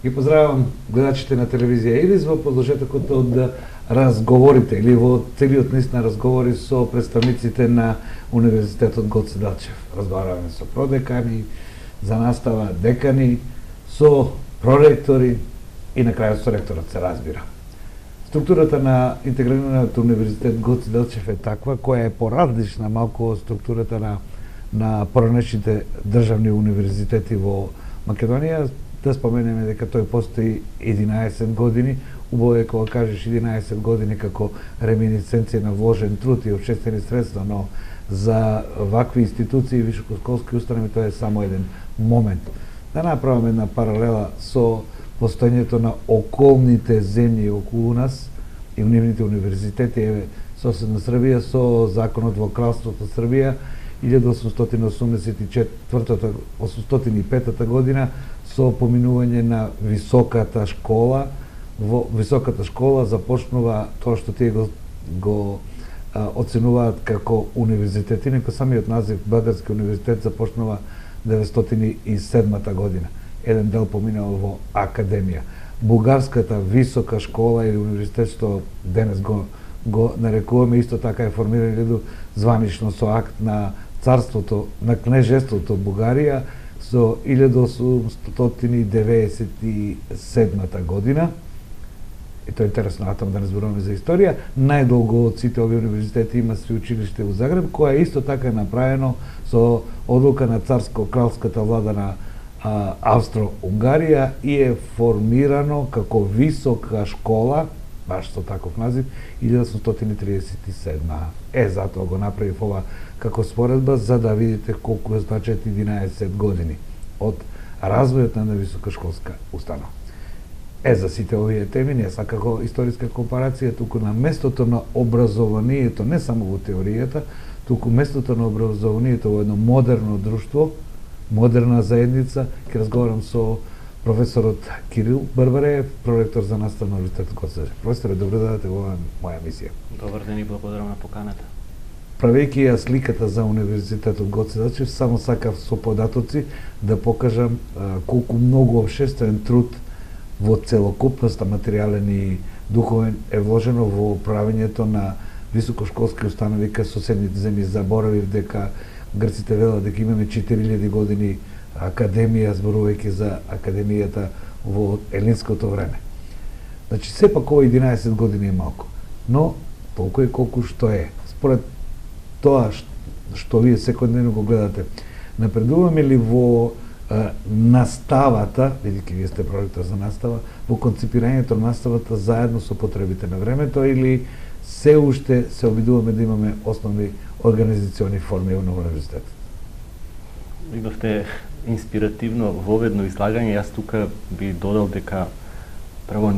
Ги поздравам гледачите на телевизија Ирис во продолжетокот од разговорите или во целиот низ на разговори со представниците на Универзитетот Гоце Делчев. Разговараме со продекани, за настава декани, со проректори и на крајот со ректорот, се разбира. Структурата на интегрираниот Универзитет Гоце Делчев е таква, која е поразлична малку од структурата на поранешните државни универзитети во Македонија. Да споменеме дека тој постои 11 години, убаво е кога кажеш 11 години како реминисценција на вложен труд и општествени средства, но за вакви институции и високошколски установи тоа е само еден момент. Да направиме една паралела со постоењето на околните земји околу нас и нивните универзитети, еве соседна Србија со законот во Кралството Србија 1805 година со поминување на високата школа. Во високата школа започнува тоа што тие го оценуваат како универзитет, инаку самиот назив Белградски универзитет започнува 1907 година. Еден дел поминал во академија. Бугарската висока школа или универзитет, што денес го нарекуваме, исто така е формиран званично со акт на царството, на кнежеството Бугарија со 1897 година. И тоа е интересно, атам да не зборуваме за историја. Најдолго од сите овие универзитети има свеучилиште во Загреб, кое исто така е направено со одлука на царско-кралската влада на Австро-Унгарија и е формирано како висока школа, баш со таков назив, 1837. Затоа го направив ова како споредба, за да видите колку е значат 11 години од развојот на високошколска установа. За сите овие теми, не сакако историска компарација, туку на местото на образованието, не само во теоријата, туку местото на образованието во едно модерно друштво, модерна заедница, ќе разговарам со професорот Кирил Барбареев, проректор за настава на Универзитетот Гоце Делчев. Професоре, добро дојдете во моја емисија. Добар ден и благодарам на поканата. Правејќи ја сликата за Универзитетот Гоце Делчев, само сакав со податоци да покажам колку многу општествен труд во целокупноста материјален и духовен е вложено во правењето на високошколски установи кај соседните земји. Заборавив дека грците велат дека имаме 4000 години академија, зборувајќи за академијата во елинското време. Значи, сепак ова 11 години е малку, но толку е колку што е. Според тоа што вие секојдневно го гледате, напредуваме ли во наставата, бидејќи вие сте проректор за настава, во концепирањето на наставата заедно со потребите на времето, или се уште се обидуваме да имаме основни организациони форми на универзитетот? Имавте инспиративно воведно излагање. Јас тука би додал дека прво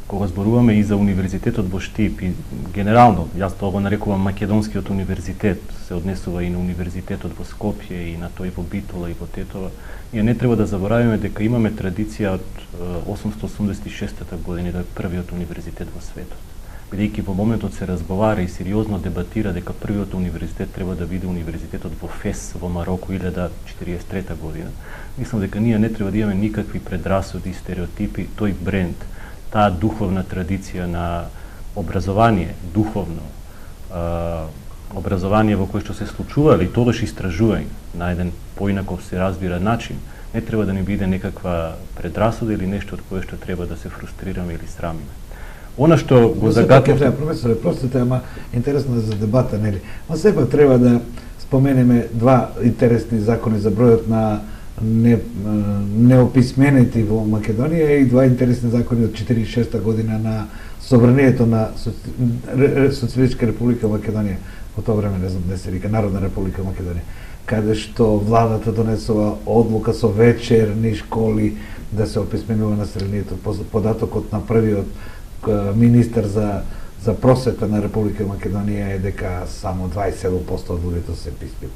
кога зборуваме и за универзитетот во Штип и генерално, јас тоа го нарекувам македонскиот универзитет, се однесува и на универзитетот во Скопје и на тој во Битола и во Тетова. Ние не треба да забораваме дека имаме традиција од 886 година да е првиот универзитет во светот. Бидејќи во моментот се разговара и сериозно дебатира дека првиот универзитет треба да биде универзитетот во Фес во Мароко 1043 година. Мислам дека ние не треба да имаме никакви предрасуди и стереотипи, тој бренд, таа духовна традиција на образование, духовно образование во кое што се случували и тогаш истражување на еден поинаков се разбира начин, не треба да ни биде некаква предрасуда или нешто од кое што треба да се фрустрираме или срамиме. Она што го загатнавте... Професоре, простите, ама интересно за дебата, нели? Но сепак треба да споменеме два интересни закони за бројот на неописменети во Македонија и два интересни закони од 46 година на собранието на Социјалистичка република Македонија. Во тоа време, не знам, не се вика Народна република Македонија, каде што владата донесува одлука со вечерни школи да се описменува населението. Податокот на првиот министер за просвета на Република Македонија е дека само 27% од луѓето се писмени.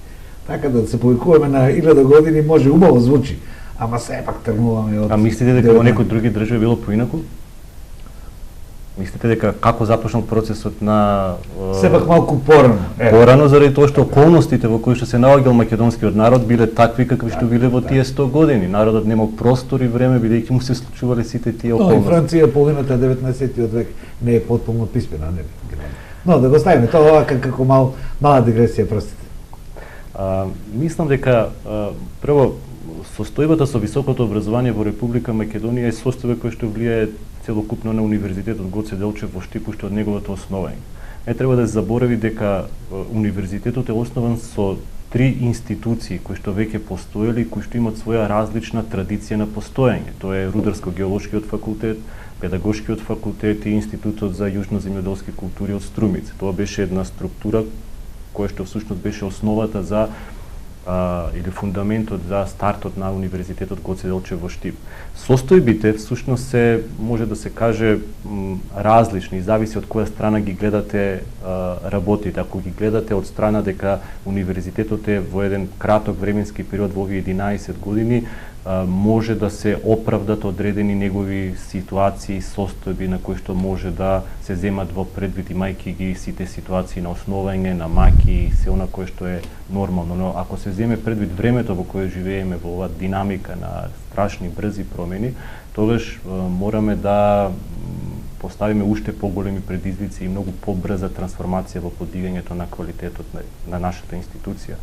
Така да се повикуваме на 1000 години може убаво звучи, ама сепак тргнуваме од... А мислите дека во некои други држави било поинаку? Мислите дека како започнал процесот на Сепак малку порано. Порано заради тоа што околностите во кои што се наоѓал македонскиот народ биле такви какви што биле во тие 100 години. Народот немал простор и време бидејќи му се случувале сите тие околности. Но и Франција половината 19-тиот век не е потполно писмена, нели? Но да го ставиме тоа како мала дигресија, простите. Мислам дека прво состојбата со високото образование во Република Македонија е состојба која што влијае целокупно на Универзитетот Гоце Делчев во Штип уште од неговото основање. Не треба да се заборави дека универзитетот е основан со 3 институции кои што веќе постоеле и кои што имаат своја различна традиција на постоење. Тоа е Рударско-геолошкиот факултет, Педагошкиот факултет и Институтот за јужноземјоделски култури од Струмица. Тоа беше една структура која што всушност беше основата за или фундаментот за стартот на Универзитетот Гоце Делчев во Штип. Состојбите всушност се може да се каже различни, зависи од која страна ги гледате работите. Ако ги гледате од страна дека универзитетот е во еден краток временски период во овие 11 години, може да се оправдат одредени негови ситуации, состојби на кои што може да се земат во предвид, имајќи ги сите ситуации на основање, на маки и се она кое што е нормално. Но ако се земе предвид времето во кое живееме, во оваа динамика на страшни брзи промени, тогаш мораме да поставиме уште поголеми предизвици и многу побрза трансформација во подигањето на квалитетот на нашата институција.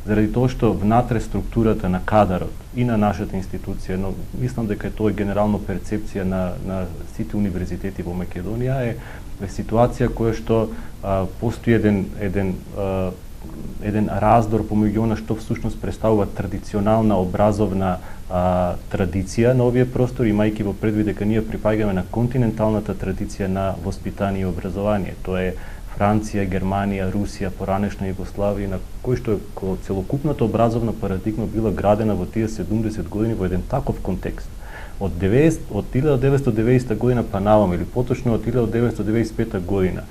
Заради тоа што внатре структурата на кадарот и на нашата институција, но мислам дека тоа е генерално перцепција на сите универзитети во Македонија, е ситуација која што постои еден раздор помеѓу она што всушност представува традиционална образовна традиција на овие простори, имајќи во предвид дека ние припаѓаме на континенталната традиција на воспитание и образование. Тоа е Франција, Германија, Русија, поранешна Југославија, на кој што целокупната образовна парадигма била градена во тие 70 години во еден таков контекст. Од 1990 година па навам, или поточно од 1995 година,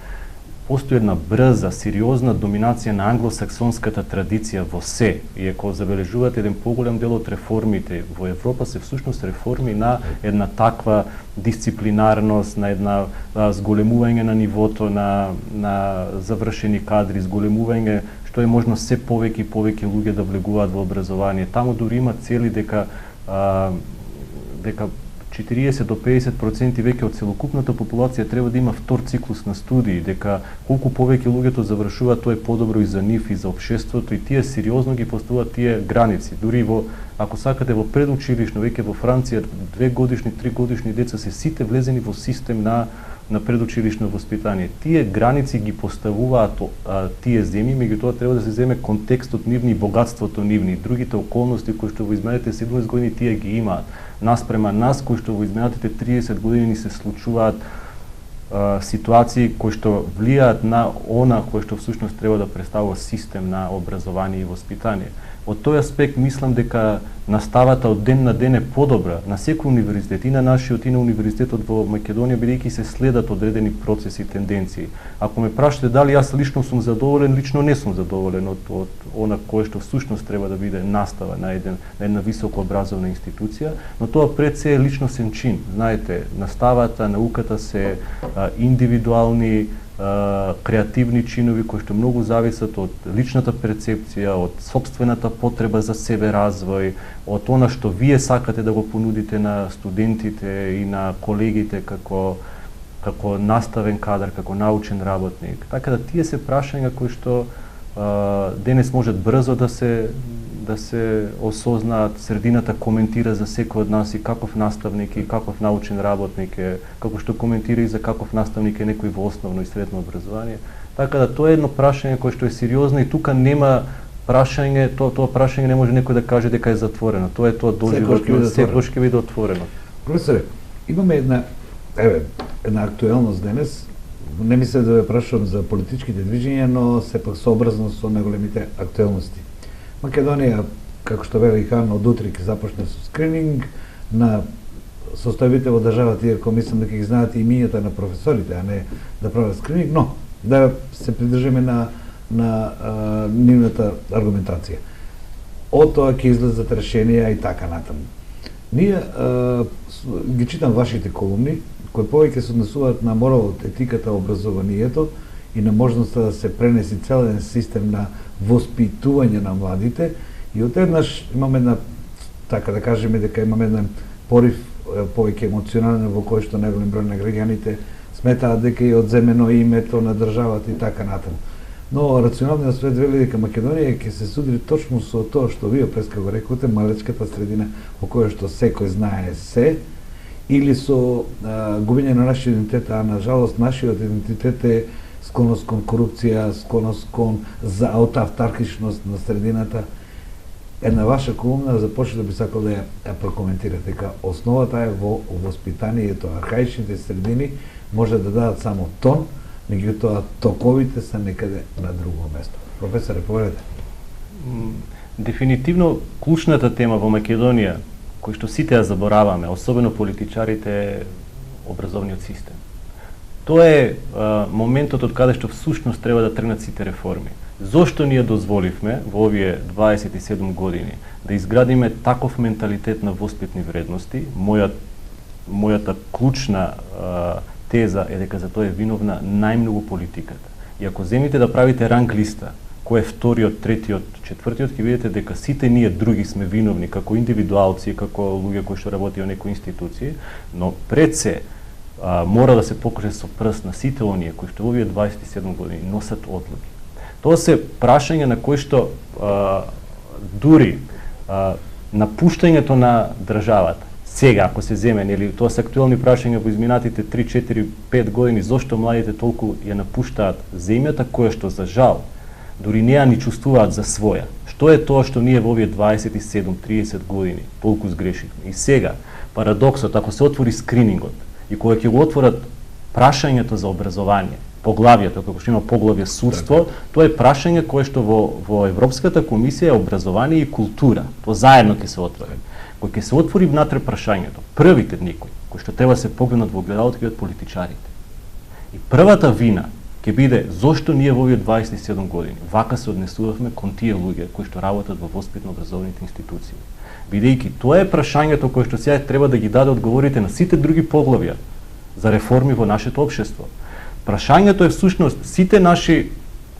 постои една брза, сериозна доминација на англосаксонската традиција во се. И ако забележувате еден поголем дел од реформите во Европа се всушност реформи на една таква дисциплинарност, на една зголемување на нивото на завршени кадри, зголемување што е можно се повеќе и повеќе луѓе да влегуваат во образование. Таму дури има цели дека 40 до 50% веќе од целокупната популација треба да има втор циклус на студии, дека колку повеќе луѓето завршуваат, тоа е подобро и за нив и за општеството, и тие сериозно ги поставуваат тие граници. Дури во, ако сакате, во предучилишно, веќе во Франција 2 годишни, 3 годишни деца се сите влезени во систем на предучилишно воспитание. Тие граници ги поставуваат тие земји, меѓутоа треба да се земе контекстот нивни, богатството нивни, другите околности кои што во изминатите 17 години тие ги имаат. Наспрема нас, кои што во изминатите 30 години се случуваат ситуации кои што влијаат на она кој што всушност треба да представува систем на образование и воспитание. Од тој аспект мислам дека наставата од ден на ден е подобра на секој универзитет, и на нашиот и на универзитетот во Македонија, бидејќи се следат одредени процеси и тенденции. Ако ме прашате дали јас лично сум задоволен, лично не сум задоволен од она кое што всушност треба да биде настава на една високо образовна институција, но тоа пред се е личносен чин. Знаете, наставата, науката се индивидуални, креативни чинови кои што многу зависат од личната перцепција, од сопствената потреба за себе развој, од она што вие сакате да го понудите на студентите и на колегите како наставен кадар, како научен работник. Така да тие се прашања кои што денес можат брзо да се осознаат. Средината коментира за секој од нас и каков наставник и каков научен работник е, како што коментира и за каков наставник е некој во основно и средно образование. Така да тоа е едно прашање кое што е сериозно и тука нема прашање, тоа прашање не може некој да каже дека е затворено. Тоа е тоа доживотно, секој ќе биде отворено. Професоре, имаме една актуелност денес. Не мислам да ве прашувам за политичките движења, но сепак сообразно со најголемите актуелности. Македонија, како што вели Хан, од утре ќе започне со скрининг на состојбите во државата, иако мислам дека ги знаат имињата на професорите, а не да прават скрининг, но да се придржиме на нивната аргументација. Од тоа ќе излезат решенија и така натаму. Ние ги читам вашите колумни, кои повеќе се однесуваат на моралот, етиката, образованието и на можноста да се пренеси целен систем на воспитување на младите. И од еднаш имаме една, така да кажеме, дека имаме еден порив повеќе емоционален во кој што најголем број на граѓаните сметаат дека е одземено името на државата и така натаму. Но рационалниот свет вели дека Македонија ќе се судри точно со тоа што вие преска го рековте, малечката средина во која што секој знае се, или со губење на нашиот идентитет, а на жалост нашиот идентитет е склоност кон корупција, склоност кон за автаркичност на средината. Една ваша колумна започна да би сакал да ја прокоментирате, дека основата е во воспитанието. Архаичните средини може да дадат само тон, меѓутоа токовите се некаде на друго место. Професоре, поведете. Дефинитивно клучната тема во Македонија, кој што сите ја забораваме, особено политичарите, е образовниот систем. Тоа е моментот од каде што всушност треба да тргнат сите реформи. Зошто ние дозволивме во овие 27 години да изградиме таков менталитет на воспитни вредности? Мојата клучна теза е дека за тоа е виновна најмногу политиката. И ако земите да правите ранг листа, кој е вториот, третиот, четвртиот, ќе видите дека сите ние други сме виновни како индивидуалци, како луѓе кои што работи во некои институции, но пред се мора да се покаже со прст на сите оние кои што во овие 27 години носат одлуки. Тоа се прашање на кои што дури напуштањето на државата, сега ако се земе, или тоа се актуелни прашања во изминатите 3, 4, 5 години, зошто младите толку ја напуштаат земјата која што за жал дури не ја ни чувствуваат за своја. Што е тоа што ние во овие 27-30 години толку сгрешивме? И сега, парадоксот, ако се отвори скринингот и кога ќе го отворат прашањето за образование, поглавието, како што има поглавје судство, тоа е прашање кое што во Европската комисија е образование и култура. Тоа заедно ќе се отвори. Кога ќе се отвори внатре прашањето, првите некои кои што треба се погледнат во огледалото ќе бидат политичарите. И првата вина ќе биде зошто ние во овие 27 години вака се однесувавме кон тие луѓе кои што работат во воспитно-образовните институции. Бидејќи тоа е прашањето кое што сега треба да ги даде одговорите на сите други поглавја за реформи во нашето општество. Прашањето е всушност сите наши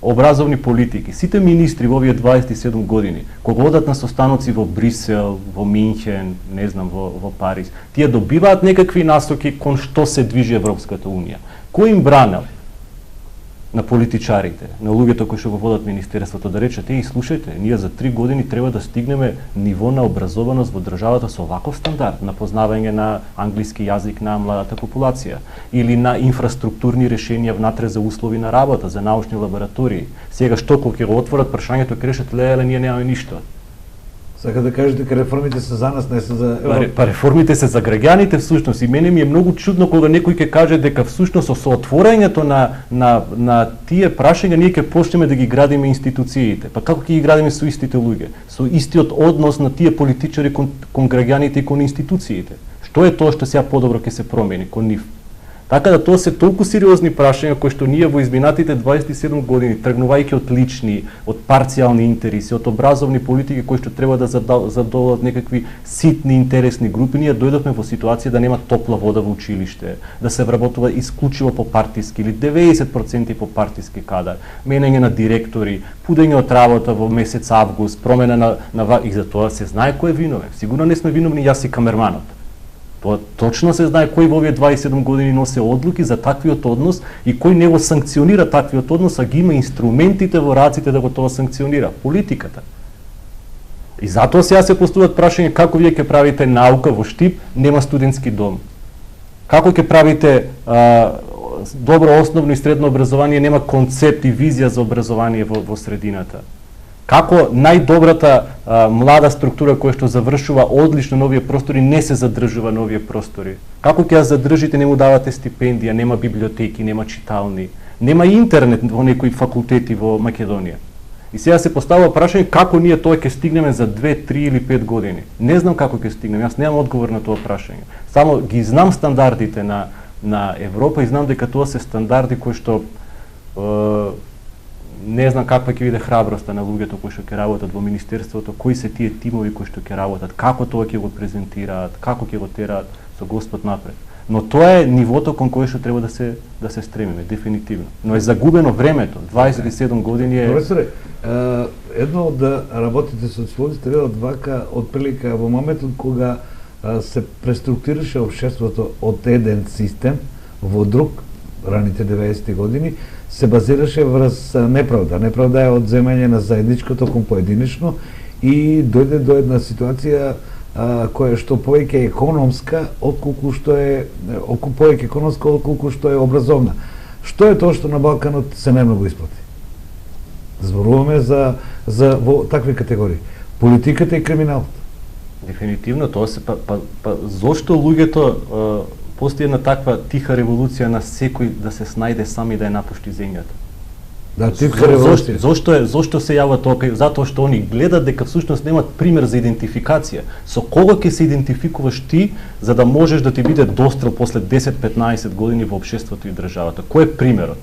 образовни политики, сите министри во овие 27 години, кога одат на состаноци во Брисел, во Минхен, не знам, во Париз, тие добиваат некакви насоки кон што се движи Европската унија. Кој им бранел на политичарите, на луѓето кои што го водат министерството, да речете, и слушајте, ние за 3 години треба да стигнеме ниво на образованост во државата со ваков стандард на познавање на англиски јазик на младата популација или на инфраструктурни решенија внатре за услови на работа, за научни лаборатории. Сега што кога ќе го отворат прашањето ќе решат леле, ние немаме ништо. Сака да кажете дека реформите се за нас, не се за Европа. Па реформите се за граѓаните всушност, и мене ми е многу чудно кога некој ќе каже дека всушност со отворањето на тие прашања ние ќе почнеме да ги градиме институциите. Па како ќе ги градиме со истите луѓе? Со истиот однос на тие политичари кон граѓаните и кон институциите. Што е тоа што сега подобро ќе се промени кон нив? Така да тоа се толку сериозни прашања кои што ние во изминатите 27 години, тргнувајќи од лични, од парцијални интереси, од образовни политики кои што треба да задоволат некакви ситни интересни групи, ние дојдовме во ситуација да нема топла вода во училиште, да се вработува исклучиво по партиски или 90% по партиски кадар, менење на директори, пудење од работа во месец август, промена на и за тоа се знае кој е виновен. Сигурно не сме виновни јас и камерманот. Тоа точно се знае кој во овие 27 години носи одлуки за таквиот однос и кој не го санкционира таквиот однос, а ги има инструментите во раците да го тоа санкционира, политиката. И затоа сега се поставуваат прашање како вие ќе правите наука во Штип, нема студентски дом. Како ќе правите добро основно и средно образование, нема концепт и визија за образование во средината. Како најдобрата млада структура која што завршува одлично на овие простори не се задржува на овие простори. Како ќе ја задржите, не му давате стипендија, нема библиотеки, нема читални, нема интернет во некои факултети во Македонија. И сега се поставува прашање како ние тоа ќе стигнеме за 2, 3 или 5 години. Не знам како ќе стигнеме, јас немам одговор на тоа прашање. Само ги знам стандардите на Европа и знам дека тоа се стандарди кои што не знам каква ќе биде храброста на луѓето кои што ќе работат во министерството, кои се тие тимови кои што ќе работат, како тоа ќе го презентираат, како ќе го тераат со Господ напред. Но тоа е нивото кон кое што треба да се стремиме, дефинитивно. Но е загубено времето, 27 години е... Професоре, едно да работите со социолозите велат вака, отприлика во моментот кога се преструктурираше општеството од еден систем во друг, раните 90-ти години, се базираше врз неправда. Неправда е одземање на заедничкото кон поединечно и дојде до една ситуација која што повеќе економска отколку што е повеќе економска отколку што е образовна. Што е тоа што на Балканот се најмногу исплати? Зборуваме за во такви категории. Политиката и криминалот. Дефинитивно тоа се зошто луѓето постои една таква тиха револуција на секој да се снајде сам и да ја напушти земјата. Да, тиха револуција. Зошто се јава тоа? Затоа што они гледат дека всушност немат пример за идентификација. Со кого ќе се идентификуваш ти за да можеш да ти биде дострел после 10-15 години во општеството и државата? Кој е примерот?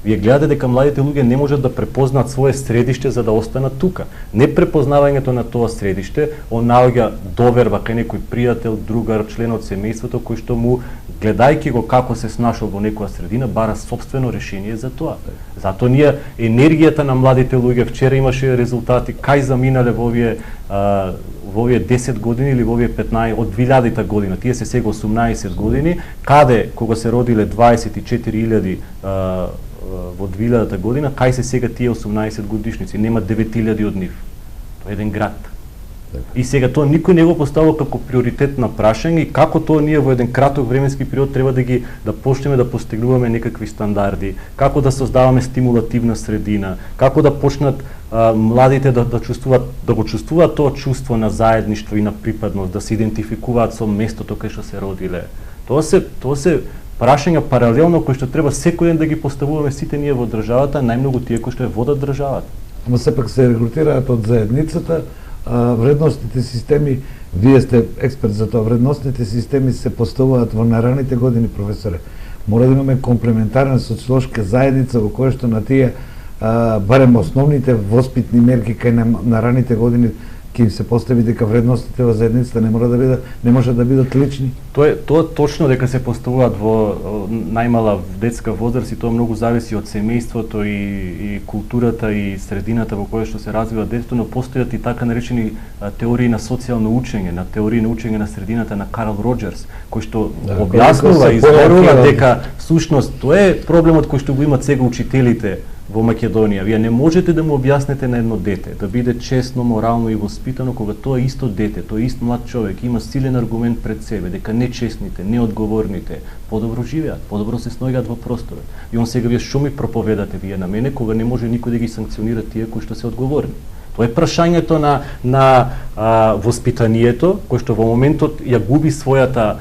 Вие гледате дека младите луѓе не можат да препознаат свое средиште за да останат тука. Непрепознавањето на тоа средиште онаоѓа доверба кај некој пријател, другар, член од семејството кој што му, гледајќи го како се снашол во некоја средина, бара собствено решение за тоа. Затоа ние енергијата на младите луѓе, вчера имаше резултати кај заминале во овие 10 години или во овие 15 од 2000-та година, тие се сега 18 години, каде кога се родиле 24.000 во 2000-та година, кај се сега тие 18 годишници, нема 9000 од нив. Тоа е еден град. И сега тоа никој не го поставува како приоритет на прашање и како тоа ние во еден краток временски период треба да почнеме да постигнуваме некакви стандарди, како да создаваме стимулативна средина, како да почнат младите да го чувствуваат тоа чувство на заедништво и на припадност, да се идентификуваат со местото кај што се родиле. Тоа се прашања паралелно кои што треба секој ден да ги поставуваме сите ние во државата, најмногу тие кои што ја водат државата. Но сепак се регрутираат од заедницата, вредностните системи, вие сте експерт за тоа, вредностните системи се поставуваат во нараните години, професоре. Мора да имаме комплементарна социолошка заедница во која што на тие барем основните воспитни мерки кај на раните години ќе им се постави дека вредностите во заедницата не може да бидат лични. Тоа точно дека се поставуваат во најмала детска возраст и тоа многу зависи од семејството и културата и средината во која што се развива детето, но постојат и така наречени теории на социјално учење, на теории на учење на средината на Карл Роџерс, кој што објаснува и зборува дека всушност тоа е проблемот кој што го имат сега учителите во Македонија. Вие не можете да му објаснете на едно дете да биде честно, морално и воспитано кога тоа исто дете, тој ист млад човек има силен аргумент пред себе дека нечестните, неодговорните подобро живеат, подобро се сноѓаат во просторот. И он сега вие што ми проповедате вие на мене кога не може никој да ги санкционира тие кои што се одговорни. Тоа е прашањето на воспитанието кој што во моментот ја губи својата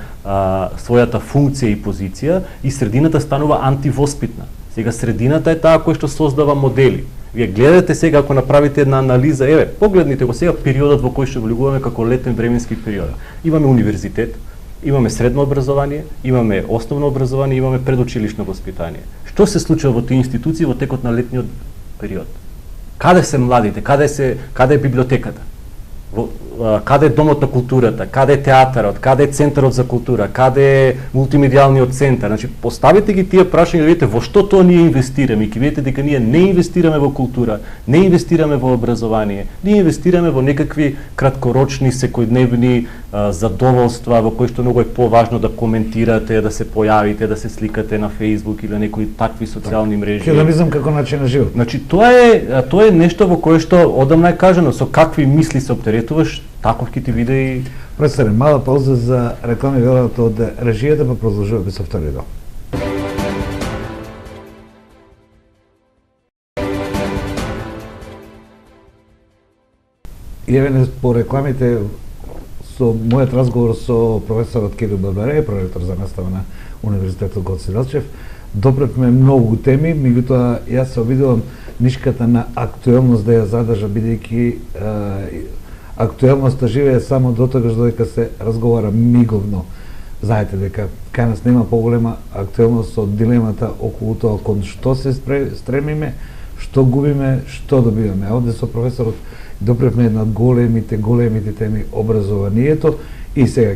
функција и позиција и средината станува антивоспитна. Сега средината е таа која што создава модели. Вие гледате сега, ако направите една анализа, погледнете го сега периодот во кој што влегуваме како летен временски период. Имаме универзитет, имаме средно образование, имаме основно образование, имаме предучилишно воспитание. Што се случува во тие институции во текот на летниот период? Каде се младите? Каде е библиотеката? Каде е домот на културата, каде е театарот, каде е центарот за култура, каде е мултимедијалниот центар. Значи, поставите ги тие прашања, видите во што тоа ние инвестираме и ќе видите дека ние не инвестираме во култура, не инвестираме во образование, ние инвестираме во некакви краткорочни, секојдневни задоволства во кои што многу е поважно да коментирате, да се појавите, да се сликате на Facebook или на некои такви социјални мрежи. Хедонизам како начин на живот. Значи, тоа е нешто во кое што одамна е кажано, со какви мисли се оптеретуваш, таков ќе ти биде и... Професоре, мала пауза за реклами велат од режијата, па продолжуваме со втори дел. И еве по рекламите со мојот разговор со професорот Кирил Барбареј, проректор за настава на Универзитетот Гоце Делчев, допревме многу теми, меѓутоа јас се обидувам нишката на актуелност да ја задржа, бидејќи актуелноста живее само дотогаш додека се разговара миговно. Знаете дека кај нас нема поголема актуелност од дилемата околу тоа кон што се стремиме, што губиме, што добиваме. Овде со професорот допревме над големите теми образованието и сега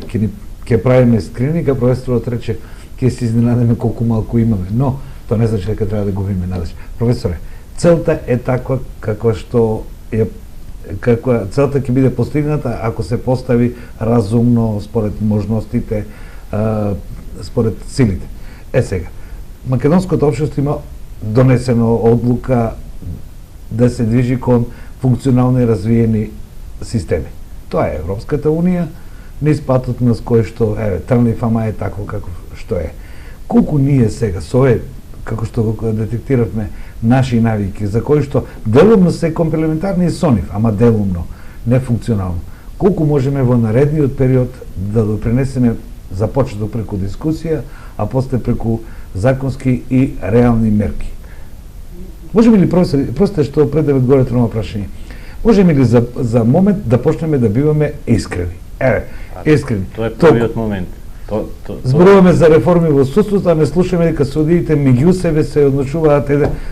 ќе правиме скрининг, а професорот рече ќе се изненадиме колку малку имаме, но тоа не значи дека треба да губиме надеж. Професоре, целта е таква каква целта ќе биде постигната ако се постави разумно според можностите, според силите. Сега, македонското општество има донесено одлука да се движи кон функционално и развиени системи. Тоа е Европската унија, низ патот на кој што трни фама е такво како што е. Колку ние сега со овие, како што го детектиравме, наши навики, за кои што делумно се комплементарни со нив, ама делумно, нефункционално. Колку можеме во наредниот период да допринесеме започнато преку дискусија, а после преку законски и реални мерки. Можеме ли, простите што предават горе трема прашање, можеме ли за момент да почнеме да биваме искрени? Искрени. Тоа е првиот момент. Зборуваме за реформи во судството, а не слушаме дека судиите меѓу себе се одлучуваат,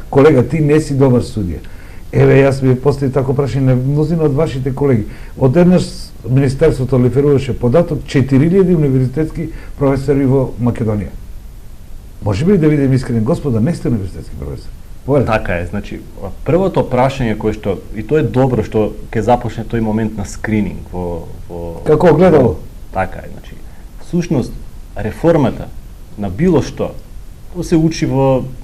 колега, ти не си добар судија. Јас би постави тако прашање на мнозина од вашите колеги. Одеднаш Министерството лиферуваше податок 4000 универзитетски професори во Македонија. Може би да видим искрен, господа, не сте универзитетски професори. Така е, значи, првото прашање кое што, и тоа е добро што ќе започне тој момент на скрининг во како гледало? Така е, значи, всушност реформата на било што, тоа се учи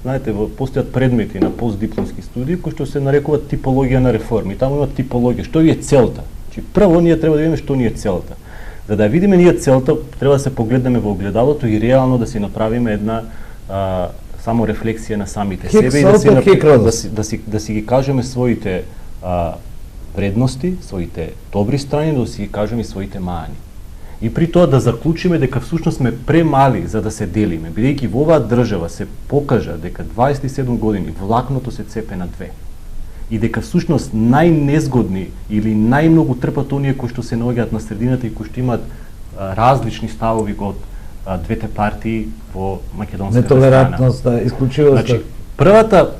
знаете, постојат предмети на постдипломски студии кои што се нарекуваат типологија на реформи. Таму има типологија, што ви е целта. Значи, прво ние треба да видиме што ни е целта. За да видиме ние целта, треба да се погледнеме во огледалото и реално да си направиме една само рефлексија на самите себе и да си ги кажеме своите вредности, своите добри страни, да си ги кажеме и своите маани. И при тоа да заклучиме дека всушност сме премали за да се делиме, бидејќи во оваа држава се покажа дека 27 години влакното се цепе на две. И дека всушност најнезгодни или најмногу трпат оние кои што се наоѓаат на средината и кои што имаат различни ставови од двете партии во македонската страна. Нетолерантноста, исклучивоста. Значи,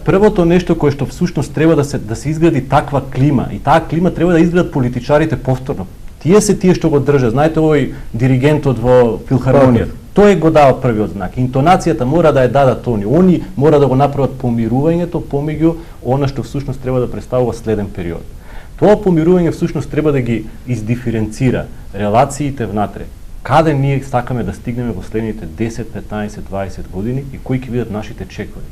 првото нешто кое што всушност треба да се изгради таква клима, и таа клима треба да изградат политичарите повторно. Тие се тие што го држат. Знаете овој диригентот во филхармонијата, тој го дава првиот знак. Интонацијата мора да ја дадат они мора да го направат помирувањето помеѓу она што всушност треба да представува следен период. Тоа помирување всушност треба да ги издиференцира релациите внатре. Каде ние сакаме да стигнеме во следните 10, 15, 20 години и кои ќе бидат нашите чекови.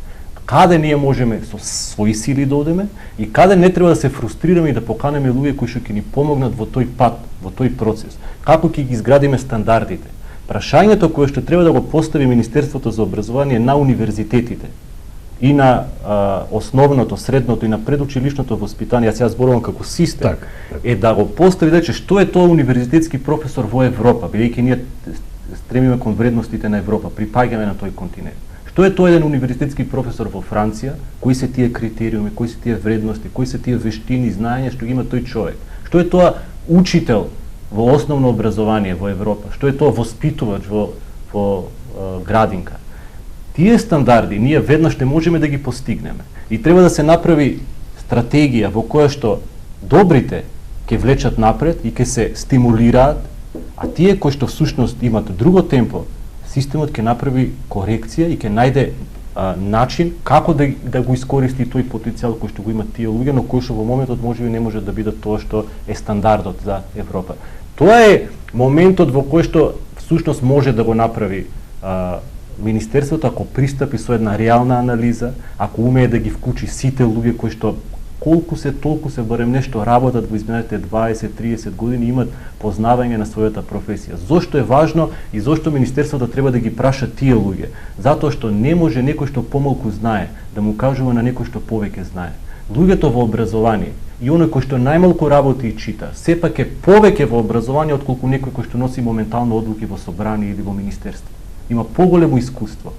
Каде ние можеме со своји сили да одеме и каде не треба да се фрустрираме и да поканеме луѓе кои што ќе ни помогнат во тој пат, во тој процес. Како ќе ги изградиме стандардите. Прашањето кое што треба да го постави Министерството за образование на универзитетите и на основното, средното и на предучилишното воспитание, јас зборувам како систем, е да го постави рече што е тоа универзитетски професор во Европа, бидејќи ние стремиме кон вредностите на Европа, припаѓаме на тој континент. Што е тоа еден универзитетски професор во Франција, кои се тие критериуми, кои се тие вредности, кои се тие вештини, знаења што ги има тој човек? Што е тоа учител во основно образование во Европа? Што е тоа воспитувач во градинка? Тие стандарди ние веднаш не можеме да ги постигнеме. И треба да се направи стратегија во која што добрите ќе влечат напред и ќе се стимулираат, а тие кои што всушност имат друго темпо, системот ќе направи корекција и ќе најде начин како да го искористи тој потенцијал кој што го имат тие луѓе, но кој што во моментот можеби не може да биде тоа што е стандардот за Европа. Тоа е моментот во кој што всушност може да го направи Министерството, ако пристапи со една реална анализа, ако умее да ги вклучи сите луѓе кои што колку се толку се барем нешто работат во изминатите 20-30 години, имат познавање на својата професија. Зошто е важно и зошто Министерството треба да ги праша тие луѓе? Затоа што не може некој што помалку знае да му кажува на некој што повеќе знае. Луѓето во образование и оној кој што најмалку работи и чита, сепак е повеќе во образование отколку некој кој што носи моментално одлуки во собрание или во министерство. Има поголемо искуство.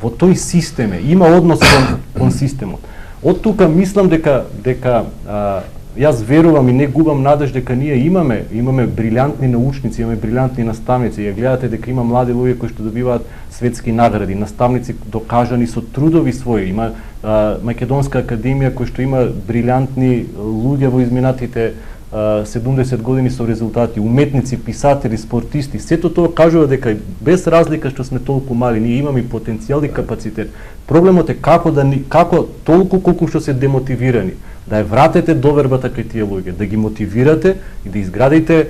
Во тој системе има однос кон системот. Од тука мислам дека Јас верувам и не губам надеж дека ние имаме брилјантни научници, имаме брилјантни наставници. Ја гледате дека има млади луѓе кои што добиваат светски награди, наставници докажани со трудови своји. Има Македонска академија кој што има брилјантни луѓе во изминатите 70 години со резултати, уметници, писатели, спортисти. Сето тоа кажува дека без разлика што сме толку мали, ние имаме потенцијал и капацитет. Проблемот е како толку колку што се демотивирани, да ја вратите довербата кај тие луѓе, да ги мотивирате и да изградите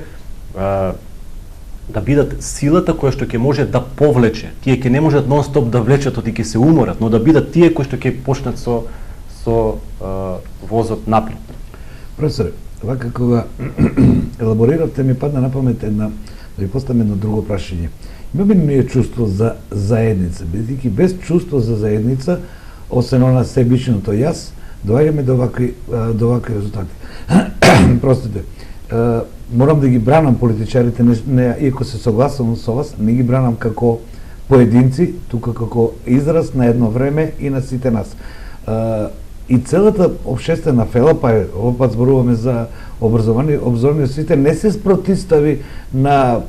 да бидат силата која што ќе може да повлече. Тие ќе не можат нон-стоп да влечат, оти ќе се уморат, но да бидат тие кои што ќе почнат со возот напред. Професоре, вака кога елабориравте ми падна на памет да ви поставам едно друго прашање. Имаме ли ние чувство за заедница? Бидејќи без чувство за заедница, освен она себичното јас, доаѓаме до вакви резултати. Простите, морам да ги бранам политичарите, иако се согласувам со вас, не ги бранам како поединци, тука како израз на едно време и на сите нас. И целата општествена фела, па овој пат зборуваме за образование, сите не се спротивстави на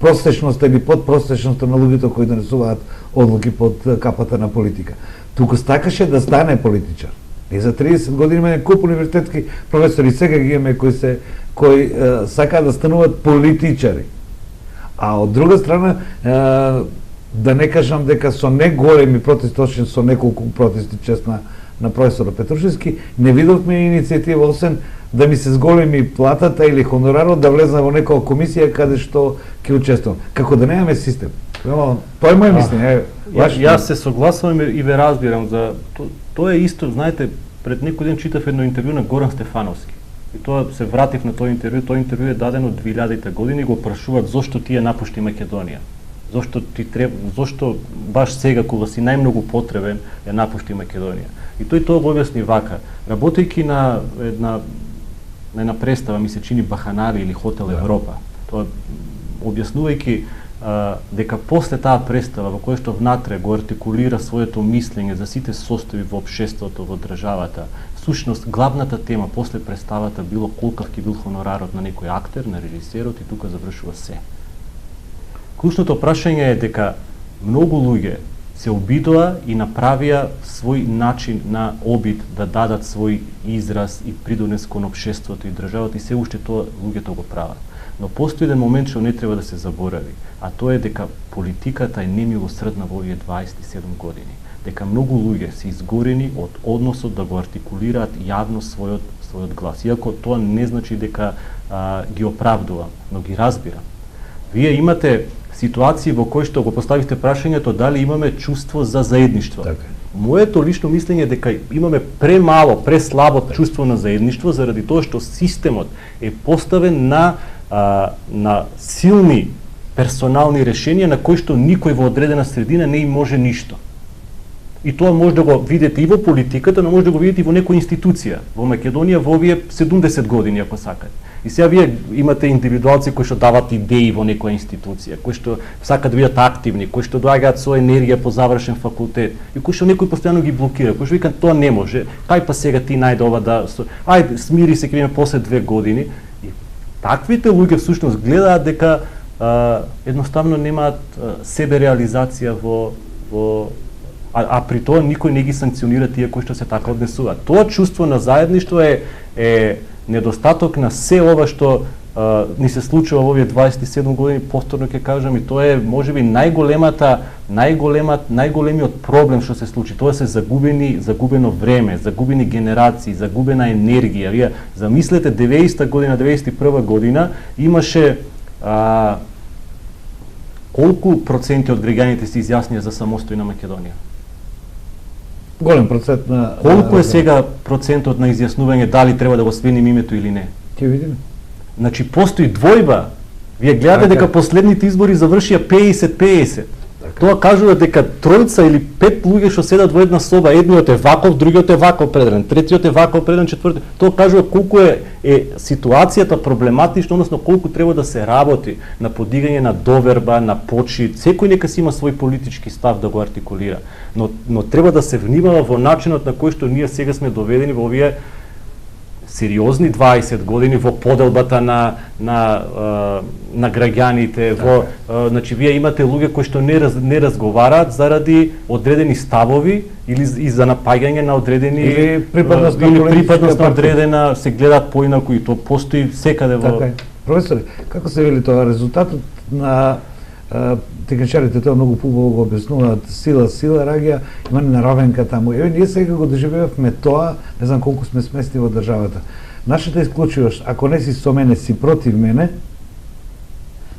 простечноста или подпростечноста на луѓето кои донесуваат одлуки под капата на политика. Туку стакаше да стане политичар. И за 30 години имаме куп универзитетски професори, сега ги имаме кои сакаат да стануваат политичари. А од друга страна, да не кажам дека со не големи протести, точно со неколку протести чест на професор Петрушевски, не видовме иницијатива, освен да ми се зголеми платата или хонорарот, да влезна во некоја комисија каде што ќе учествувам. Како да немаме систем. Тоа е моје мислење. Јас се согласувам и ве разбирам за тоа е исто, знаете, пред некој ден читав едно интервју на Горан Стефановски. И тоа се вратив на тоа интервју е дадено 2000 години и го прашуваат зошто ти ја напушти Македонија. Зошто баш сега кога си најмногу потребен ја напушти Македонија. И тој тоа го објасни вака, работејќи на една представа, ми се чини Баханари или Хотел Европа. Тоа објаснувајќи дека после таа представа во која што внатре го артикулира своето мислење за сите состојби во општеството, во државата, всушност главната тема после представата било колкав ќе бил хонорарот на некој актер, на режисерот и тука завршува се. Клучното прашање е дека многу луѓе се обидоа и направија свој начин на обид да дадат свој израз и придонес кон општеството и државата и се уште тоа луѓето го прават. Но постои еден момент што не треба да се заборави, а тоа е дека политиката е немилосредна во овие 27 години. Дека многу луѓе се изгорени од односот да го артикулираат јавно својот глас. Иако тоа не значи дека ги оправдувам, но ги разбирам. Вие имате ситуации во кои што го поставите прашањето дали имаме чувство за заедништво. Така. Моето лично мислење е дека имаме премало, преслабо чувство на заедништво заради тоа што системот е поставен на силни персонални решенија на кои што никој во одредена средина не им може ништо. И тоа може да го видите и во политиката, но може да го видите и во некоја институција. Во Македонија во овие 70 години, ако сакате. И сега вие имате индивидуалци кои што дават идеи во некоја институција, кои што сакаат да бидат активни, кои што доаѓаат со енергија по завршен факултет, и кои што некој постојано ги блокира, кои што викаат тоа не може, кај па сега ти најде ова да ајде смири се, ќе видиме после 2 години. И таквите луѓе всушност гледаат дека едноставно немаат себе реализација а при тоа никој не ги санкционира тие кои што се така однесуваат. Тоа чувство на заедништво е недостаток на се ова што ни се случува во овие 27 години, повторно ќе кажам, и тоа е можеби најголемиот проблем што се случи. Тоа се загубено време, загубени генерации, загубена енергија. Вие замислете 90-та година, 91-та година имаше колку проценти од граѓаните се изјаснија за самостојна Македонија? Голем процент на... Колку е сега процентот на изјаснување дали треба да го сменим името или не? Ќе видиме. Значи, постои двојба. Вие гледате дека последните избори завршија 50-50. Тоа кажува дека тројца или 5 луѓе што седат во една соба, едниот е ваков, другиот е ваков пределен, третиот е ваков пределен, четвртиот. Тоа кажува колку е ситуацијата проблематична, односно колку треба да се работи на подигање на доверба, на почит. Секој нека си има свој политички став да го артикулира, но треба да се внимава во начинот на кој што ние сега сме доведени во овие сериозни 20 години во поделбата на граѓаните, значи вие имате луѓе кои што не разговараат заради одредени ставови или и за напаѓање на одредени или припадност на одредена, се гледаат поинаку и то постои секаде во. Така е. Професоре, како се вели тоа резултатот на техничарите тоа многу побаво го објаснуваат, сила раѓа, има неравенка таму. Еве ние сега го доживеавме тоа, не знам колку сме смесни во државата. Нашата исклучивост, ако не си со мене, си против мене,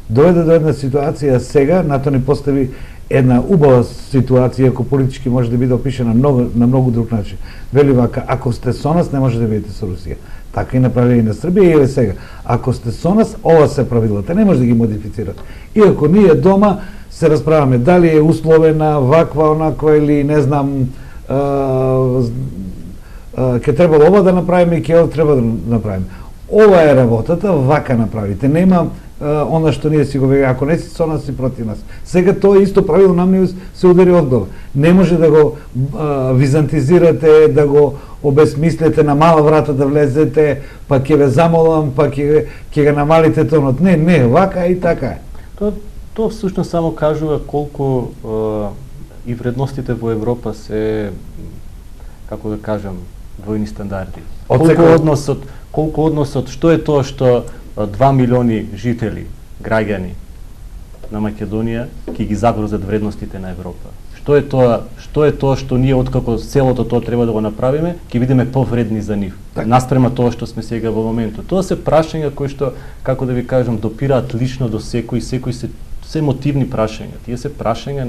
доведе до една ситуација сега, на тоа ни постави една убава ситуација, ако политички може да биде опишена на многу друг начин. Вели вака, ако сте со нас, не може да бидете со Русија. Така и направили и на Србија или сега. Ако сте со нас, ова се правилата, не може да ги модифицират. Иако ние дома се расправаме дали е условена, ваква, онаква или не знам, ќе требало ова да направиме и ќе ова треба да направиме. Ова е работата, вака направите. Нема она што ние си го вега, ако не си со нас, си против нас. Сега тоа исто правило нам не се удари одглава. Не може да го византизирате, да го обесмислите, на мала врата да влезете, па ќе ве замолам, па ќе го намалите тонот. Не, вака и така е. Тоа всушност само кажува колку и вредностите во Европа се, како да кажам, двојни стандарди. Колку односот, што е тоа што 2 милиони жители, граѓани на Македонија ќе ги загрозат вредностите на Европа? Што е тоа што ние откако целото тоа треба да го направиме, ќе бидеме повредни за нив, наспрема тоа што сме сега во моментот. Тоа се прашања кои што, како да ви кажам, допираат лично до секој се мотивни прашања. Тие се прашања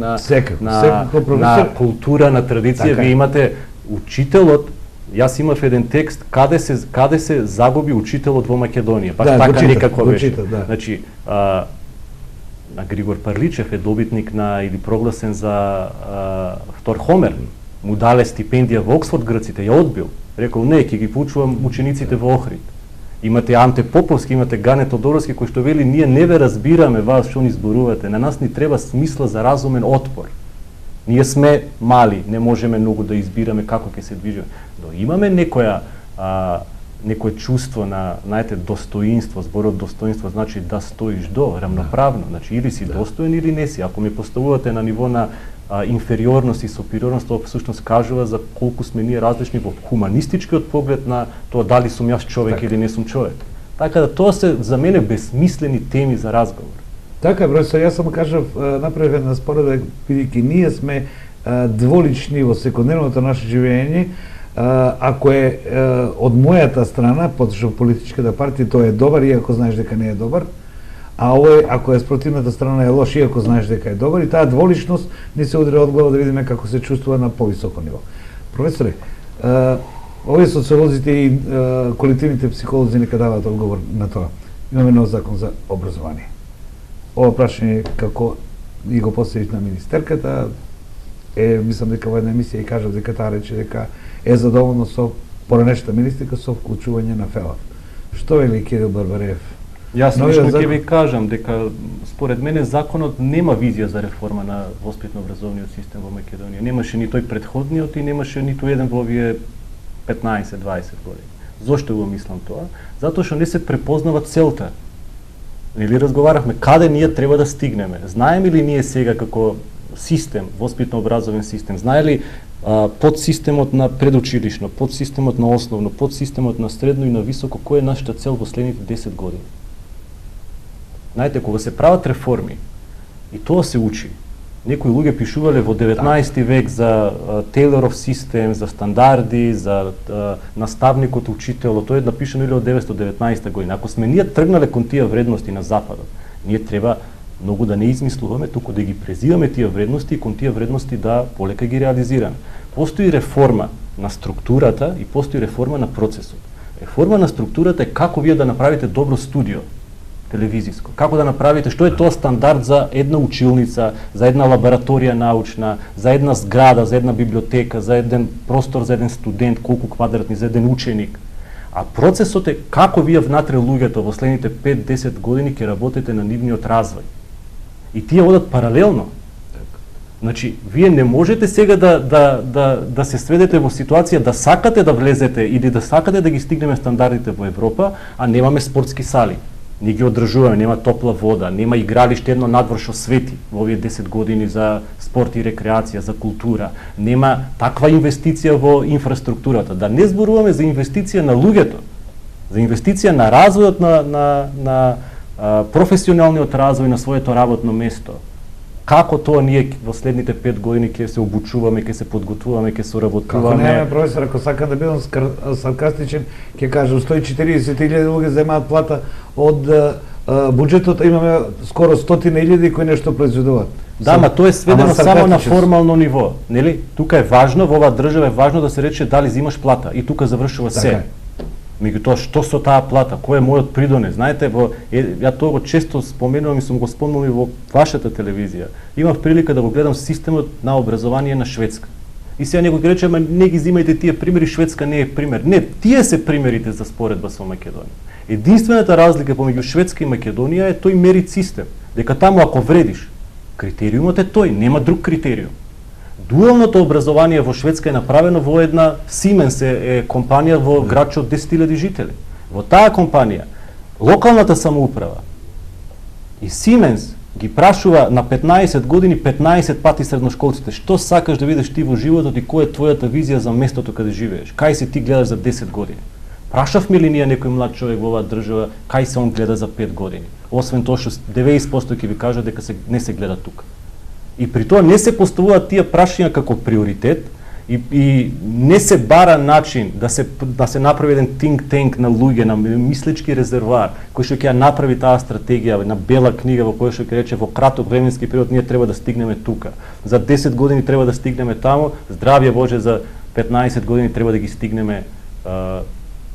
на култура, на традиција. Вие имате учителот. Јас имав еден текст каде се загуби учителот во Македонија. Баш така некако беше. Значи, на Григор Парличев е добитник или прогласен за втор Хомер. Му дале стипендија во Оксфорд, грците ја одбил. Рекол, не, ќе ги поучувам учениците во Охрид. Имате Анте Поповски, имате Гане Тодоровски, кој што вели, ние не ве разбираме вас што ни зборувате. На нас ни треба смисла за разумен отпор. Ние сме мали, не можеме многу да избираме како ќе се движиме. Но имаме некое чувство на, знаете, достоинство. Зборот достоинство значи да стоиш до, рамноправно. Значи или си достоен или не си. Ако ме поставувате на ниво на инфериорност и супериорност, тоа всушност кажува за колку сме ние различни во хуманистичкиот поглед на тоа дали сум јас човек или не сум човек. Така да тоа се за мене безсмислени теми за разговор. Така, професор, јас само кажав, направив една споредба, бидејќи ние сме дволични во секојдневното наше живење. Ако е од мојата страна, потоа политичката партија, тоа е добар, иако знаеш дека не е добар, а овој, ако е спротивната страна, е лош, иако знаеш дека е добар, и таа дволичност ни се удри од глава да видиме како се чувствува на повисоко ниво. Професоре, овие социолозите и колективните психолози нека даваат одговор на тоа. Имаме нов закон за образование. Ова прашање како и го поставив на министерката, мислам дека во една емисија и кажав дека таа рече дека е задоволна со поранешната министерка со вклучување на ФЕЛАФ. Што вели Кирил Барбареев? Јас лично ќе ви кажам дека според мене законот нема визија за реформа на воспитно-образовниот систем во Македонија. Немаше ни тој претходниот и немаше ниту еден во овие 15-20 години. Зошто го мислам тоа? Затоа што не се препознава целта. Или разговарахме каде ние треба да стигнеме. Знаеме ли ние сега како систем, воспитно-образовен систем, знае ли подсистемот на предучилишно, подсистемот на основно, подсистемот на средно и на високо, која е нашата цел во следните 10 години? Знаете, кога се прават реформи, и тоа се учи. Некои луѓе пишувале во 19 век за Тейлоров систем, за стандарди, за наставникот, учителот, тоа е напишано или од 1919 година. Ако сме ние тргнале кон тие вредности на Западот, ние треба многу да не измислуваме, туку да ги презиваме тие вредности и кон тие вредности да полека ги реализираме. Постои реформа на структурата и постои реформа на процесот. Реформа на структурата е како вие да направите добро студио телевизиско. Како да направите, што е тоа стандард за една училница, за една лабораторија научна, за една зграда, за една библиотека, за еден простор за еден студент, колку квадратни, за еден ученик. А процесот е како вие внатре луѓето во следните 5-10 години ќе работите на нивниот развој. И тие одат паралелно. Значи, вие не можете сега да се сведете во ситуација да сакате да влезете или да сакате да ги стигнеме стандардите во Европа, а немаме спортски сали. Не ги одржуваме, нема топла вода, нема игралиште едно надвор што свети во овие 10 години за спорт и рекреација, за култура. Нема таква инвестиција во инфраструктурата. Да не зборуваме за инвестиција на луѓето, за инвестиција на развојот на професионалниот развој на своето работно место. Како тоа ние во следните 5 години ќе се обучуваме, ќе се подготвуваме, ќе соработуваме. Како не, професор, ако сакам да бидам саркастичен, ќе кажам 140.000 луѓе земаат плата од буџетот, имаме скоро 100.000 кои нешто произведуваат. Да, ма тоа е сведено само на формално ниво, нели? Тука е важно, во оваа држава е важно да се рече дали взимаш плата и тука завршува се. Меѓутоа, што со таа плата, кој е мојот придонес? Знаете, ја тоа го често споменувам и сум го спомнал и во вашата телевизија. Имав прилика да го гледам системот на образование на Шведска. И сега некој ќе рече, ама не ги взимајте тие примери, Шведска не е пример. Не, тие се примерите за споредба со Македонија. Единствената разлика помеѓу Шведска и Македонија е тој мерит систем, дека таму ако вредиш, критериумот е тој, нема друг критериум. Дуалното образование во Шведска е направено во една Siemens е компанија во градче од 10.000 жители. Во таа компанија локалната самоуправа и Siemens ги прашува на 15 години 15 пати средношколците што сакаш да видиш ти во животот и која е твојата визија за местото каде живееш. Кај се ти гледаш за 10 години? Прашавме ли ние некој млад човек во оваа држава кај се он гледа за 5 години? Освен тоа што 90% ќе ви кажат дека не се гледа тука. И при тоа не се поставуваат тие прашања како приоритет и не се бара начин да се направи еден think tank на луѓе, на мислички резервоар, кој што ќе ја направи таа стратегија, на бела книга во која што ќе рече во краток временски период ние треба да стигнеме тука. За 10 години треба да стигнеме таму, здравје Боже за 15 години треба да ги стигнеме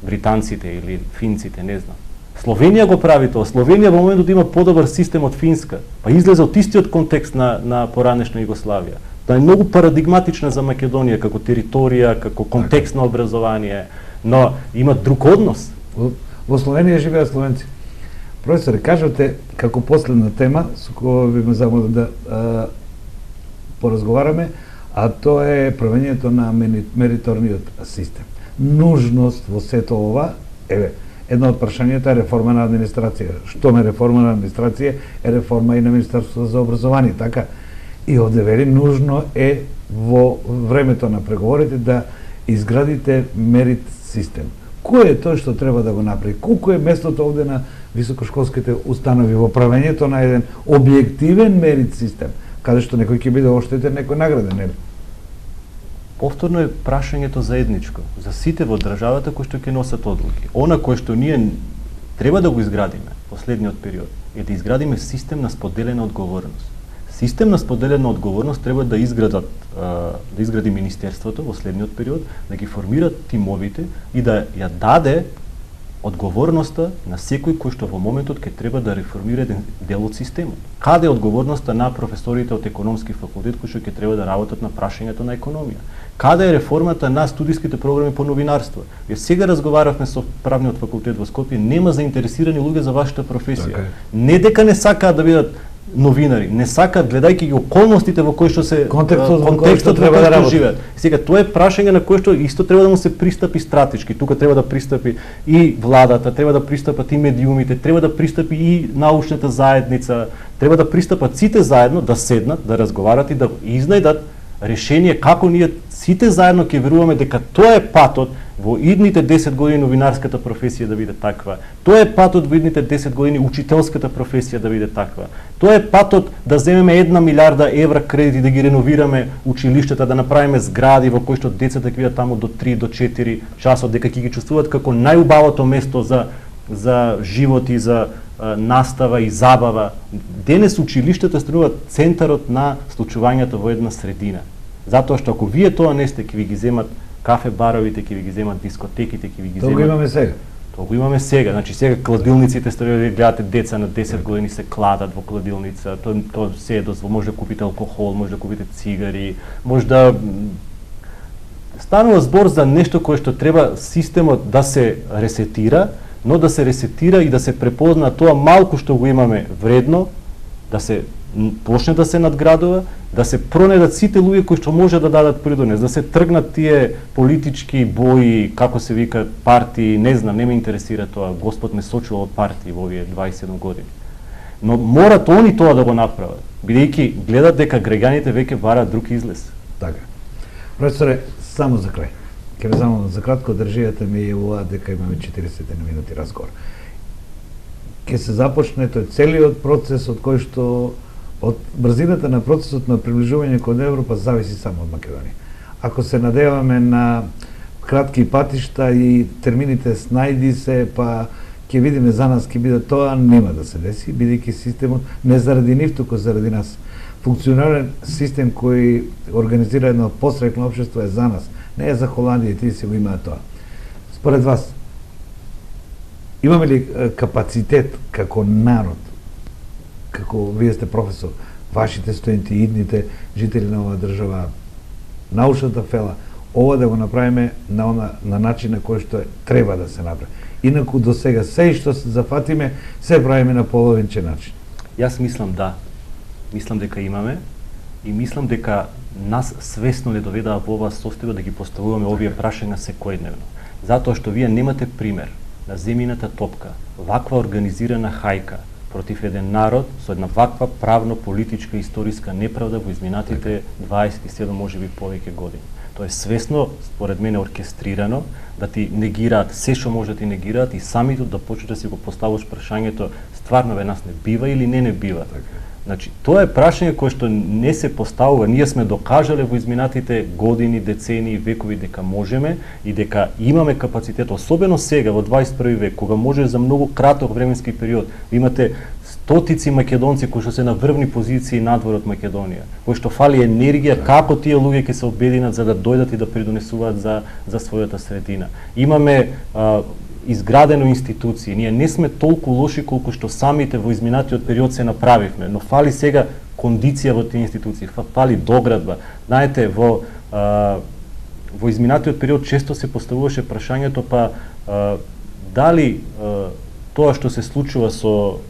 британците или финците, не знам. Словенија го прави тоа. Словенија во моментот има подобар систем од Финска. Па излезе од истиот контекст на поранешна Југославија. Тоа е многу парадигматична за Македонија како територија, како контекст на образование, но има друг однос. Во Словенија живеат словенци. Професоре, кажете како последна тема со која би ме замолил да поразговараме, а тоа е правењето на мериторниот систем. Нужност во сето ова е едно од прашањата е реформа на администрација. Што ме реформа на администрација е реформа и на Министерството за образование, така? И овде вели нужно е во времето на преговорите да изградите мерит систем. Кој е тој што треба да го направи? Колку е местото овде на високошколските установи во правењето на еден објективен мерит систем, каде што некој ќе биде оштетен, некој награден, нели? Повторно е прашањето заедничко, за сите во државата кои што ќе носат одлуки. Она кој што ние треба да го изградиме последниот период е да изградиме систем на споделена одговорност. Систем на споделена одговорност треба да изгради Министерството во следниот период, да ги формират тимовите и да ја даде одговорноста на секој кој што во моментот ќе треба да реформира еден дел од системот. Каде е одговорноста на професорите од економски факултет кои што ќе треба да работат на прашањето на економија? Каде е реформата на студиските програми по новинарство? Ја сега разговаравме со правниот факултет во Скопје, нема заинтересирани луѓе за вашата професија. Okay. Не дека не сакаат да бидат новинари, не сакаат гледајќи ги околностите во кои што се контекстот во кој што живеат. Сега тоа е прашање на кое што исто треба да му се пристапи стратешки. Тука треба да пристапи и владата, треба да пристапат и медиумите, треба да пристапи и научната заедница, треба да пристапат сите заедно да седнат, да разговарат и да изнајдат решение како ние сите заедно ќе веруваме дека тоа е патот во идните 10 години новинарската професија да биде таква. Тоа е патот во идните 10 години учителската професија да биде таква. Тоа е патот да земеме 1 милиарда евра кредити да ги реновираме училиштата, да направиме згради во кои што децата ќе бидат таму до 3 до 4 часот, дека ќе ги чувствуваат како најубавото место за живот и за настава и забава. Денес училиштата стануваат центарот на случувањето во една средина. Затоа што ако вие тоа не сте, ќе ви ги земат кафе баровите, ќе ви ги земат дискотеките, ќе ви ги земат. Тоа го имаме сега. Тоа го имаме сега. Значи сега кладилниците сте да гледате деца на 10 години се кладат во кладилница. Тоа се е дозволено, може да купите алкохол, може да купите цигари, може да станува збор за нешто кое што треба системот да се ресетира, но да се ресетира и да се препозна тоа малку што го имаме вредно, да се почне да се надградува, да се пронедат сите луѓе кои што може да дадат придонес, да се тргнат тие политички бои, како се вика, партии, не знам, не ме интересира тоа, Господ ме сочува од партии во овие 27 години. Но морат они тоа да го направат, бидејќи гледат дека граѓаните веќе бараат друг излез. Така. Професоре, само за крај. Ке само за кратко држијата ми јавува дека имаме 40 минути разговор. Ке се започне тој целиот процес од кој што од брзината на процесот на приближување кон Европа зависи само од Македонија. Ако се надеваме на кратки патишта и термините снајди се, па ќе видиме за нас ќе биде тоа, нема да се деси, бидејќи системот не заради нив, туку заради нас. Функционален систем кој организира едно посредно општество е за нас, не е за Холандија и тие си го имаат тоа. Според вас, имаме ли капацитет како народ, како вие сте професор, вашите студенти, идните жители на оваа држава, научната фела, ова да го направиме на начин на кој што треба да се направи. Инаку до сега се што се зафатиме, се правиме на половинче начин. Јас мислам да. Мислам дека имаме и мислам дека нас свесно не доведаа во оваа состојба да ги поставуваме овие прашања секојдневно. Затоа што вие немате пример на земјината топка, ваква организирана хајка против еден народ со една ваква правно-политичка историска неправда во изминатите 27, можеби повеќе години. Тоа е свесно, според мене, оркестрирано, да ти негираат се што може да ти негираат и самите да почнеш да си го поставиш прашањето стварно ве нас не бива или не бива. Значи, тоа е прашање кое што не се поставува. Ние сме докажале во изминатите години, децении, векови дека можеме и дека имаме капацитет, особено сега во 21 век, кога може за многу краток временски период. Имате стотици македонци кои што се на врвни позиции надвор од Македонија, кои што фали енергија како тие луѓе ќе се обединат за да дојдат и да придонесуваат за својата средина. Имаме изградено институции. Ние не сме толку лоши колку што самите во изминатиот период се направивме, но фали сега кондиција во тие институции, фали доградба. Знаете, во изминатиот период често се поставуваше прашањето дали тоа што се случува со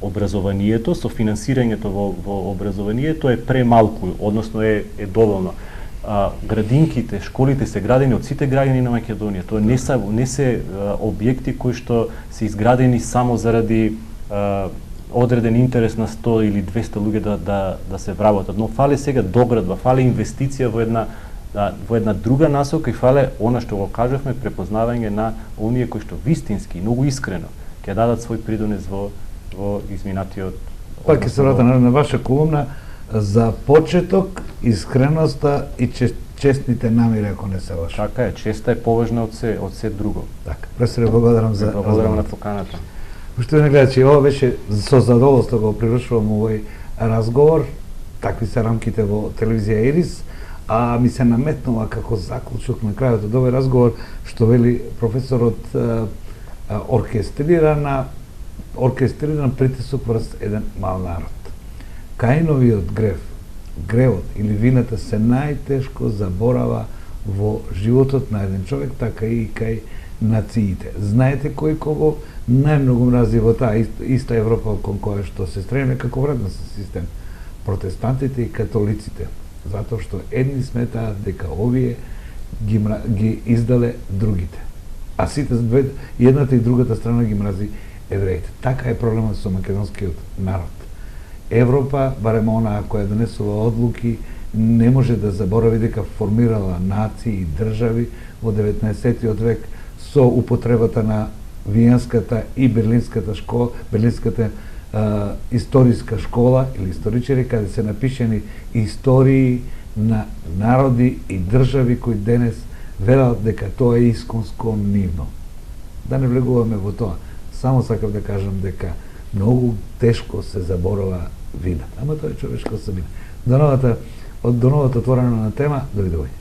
образованието, со финансирањето во образованието е премалку, односно е доволно. Градинките, школите се градени од сите граѓани на Македонија. Тоа не се објекти кои што се изградени само заради одреден интерес на 100 или 200 луѓе да се вработат. Но фали сега доградба, фали инвестиција во една друга насока и фале она што го кажавме, препознавање на оние кои што вистински, многу искрено ќе дадат свој придонес во изминатиот. Пак ќе се вратам на ваша колумна за почеток, искреноста и честните намери, ако не се лажам. Така е, честа е поважна од се друго. Така, пресре благодарам за благодарам на поканата. Поштовани гледачи, ова беше со задоволство го привршувам овој разговор. Такви се рамките во телевизија Ирис, а ми се наметнува како заклучок на крајот од овој разговор што вели професорот оркестриран притисок врз еден мал народ. Каиновиот гревот или вината се најтешко заборава во животот на еден човек, така и кај нациите. Знаете кој кого најмногу мрази во таа иста Европа кон која што се стремиме како вредносен систем? Протестантите и католиците, затоа што едни сметаат дека овие ги издале другите, а сите едната и другата страна ги мрази евреите. Така е проблемот со македонскиот народ. Европа, барем онаа која донесува одлуки, не може да заборави дека формирала нации и држави во 19. век со употребата на Виенската и Берлинската школа, Берлинската историска школа или историчари, каде се напишени истории на народи и држави кои денес верат дека тоа е исконско нивно. Да не влегуваме во тоа. Само сакам да кажам дека многу тешко се заборава вина. Ама тоа е човешка особина. До новата отворена на тема, довидување.